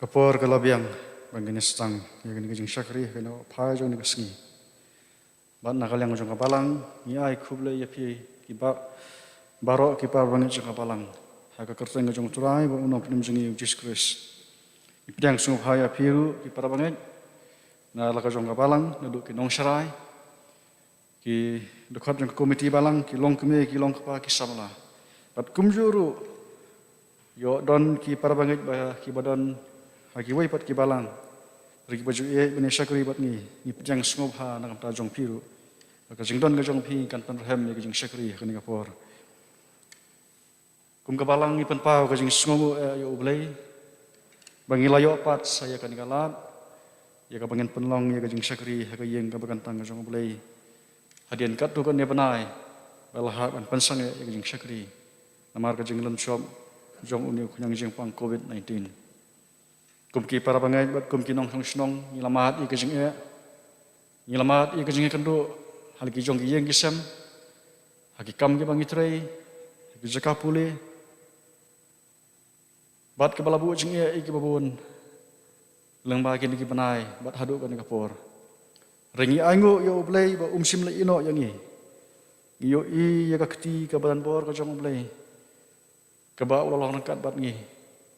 Kapor kalabiang bangkini stang ya kini kajing syakri kena pai jong ni kasngi bat nakalang jong kapalang ni ai khuble ya pi ki ba baro ki par bangit jong kapalang ha ka kerteng jong turai ba uno pnim jong Jesus Christ ipdang sung haya piru ki para bangit na laka jong kapalang naduk ki nong syarai ki dekat jong komiti balang ki long keme ki long kapa ki samla bat kumjuru yo don ki para bangit ba ki badon haki wai pat ki balang riki baju e bene syakuri bat ni pejang sngop ha na ta jong piru ka jingdon ka jong pi kan pan hem ni ka jing syakuri ka ni kapor kum ka balang ni pan pau ka jing sngomu yo ublei bangi layo pat saya kan galat ya ka bangen penlong ya ka jing syakuri ha ka yeng ka bakan tang ka jong ublei hadian kat tu kan ne panai balah ban pansang ya ka jing syakuri namar ka jing lem shop jong uni kunyang jing pang COVID-19 kumki para bangai bat kumki nong song snong nilamat i kajing e nilamat i kajing kendo halki jong gi yeng gisam haki kam gi bangi trei haki jaka pule bat ke balabu jing e i ki babun leng ba ki ni panai bat hadu kan kapor rengi aingo yo blei ba sim le ino yang i yo i ya ka kti ka badan bor ka jong blei ka ba ulah nakat bat ngi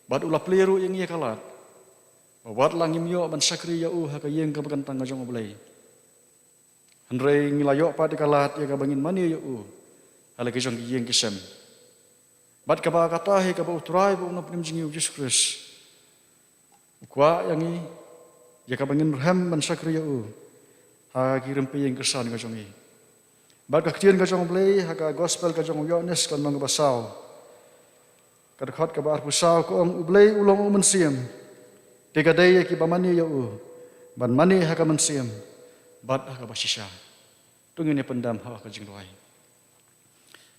bat ulah pleru yang i kalat Wat langim yo ban sakri ya ha ka yeng ka bakan tang jong oblei. Andre ngilayo pa di kalat ya ka bangin mani yo hala ki jong yeng kisem. Bat ka ba kata he ka ba utrai ba unap nim jingi Jesus Christ. Kwa yangi ya ka bangin rem ban sakri yo ha ki rempe yeng kesan ka jong i. Bat ka ktien ka jong oblei ha ka gospel ka jong yo nes kan mang basau. Ka dekat ka ba arpusau ko ang oblei ulong mensiam. Tiga daya ki bamani ya ban mani haka mensiam bat haka basisha tungin ni pendam haka jingruai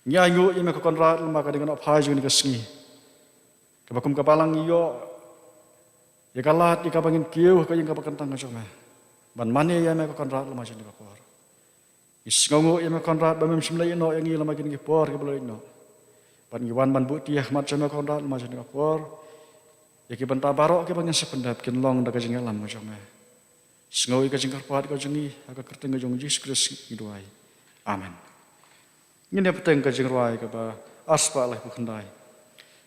nyanyu ime ko konrat maka dengan phai ni kasngi kabakum kapalang iyo ya kalat di kabangin kieu ka yang kabakantang ka ban mani ya me ko konrat lama jing kapor isngongo ime konrat bamem simlai no yang lama jing kapor ke boleh no ban giwan ban buti ahmad jame konrat lama jing kapor ya ki banta barok ke bangen sependap kin long da ka jing alam macam me sngoy ka jing karpat ka jingi aka kerteng ka jong Jesus Christ iduai amen ngine peteng ka jing ruai ka ba arspa lai bukhandai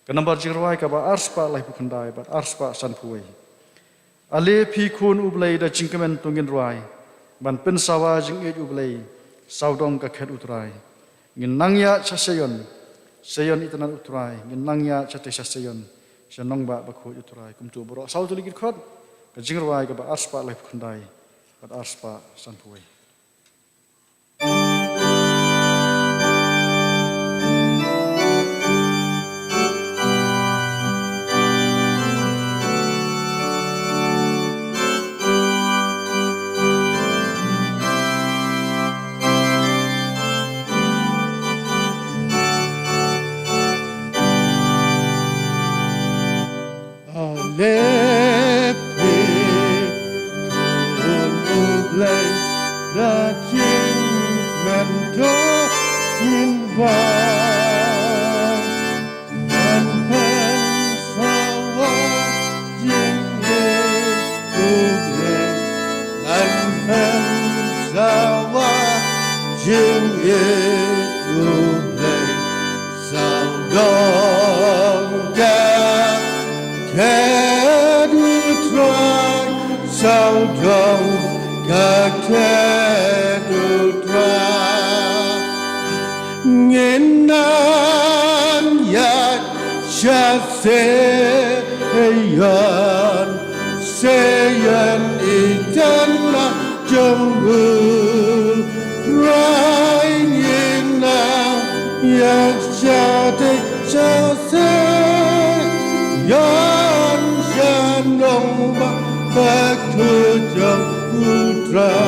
ka nambar jing ruai ka ba arspa lai bukhandai ba arspa san puai ale phi khun ublei da jingkemen tungin ruai ban pen sawa jing e ublei saudong ka khet utrai ngin nangya chaseyon seyon itanan utrai ngin nangya chate chaseyon Senong ba bakhu utrai kumtu bro sau tu ligit khot ka jingrawai ka ba arspa lai khundai bat arspa sanpuai Seyan itana jongul rainina yakshate chase yan shanong baktu jong putra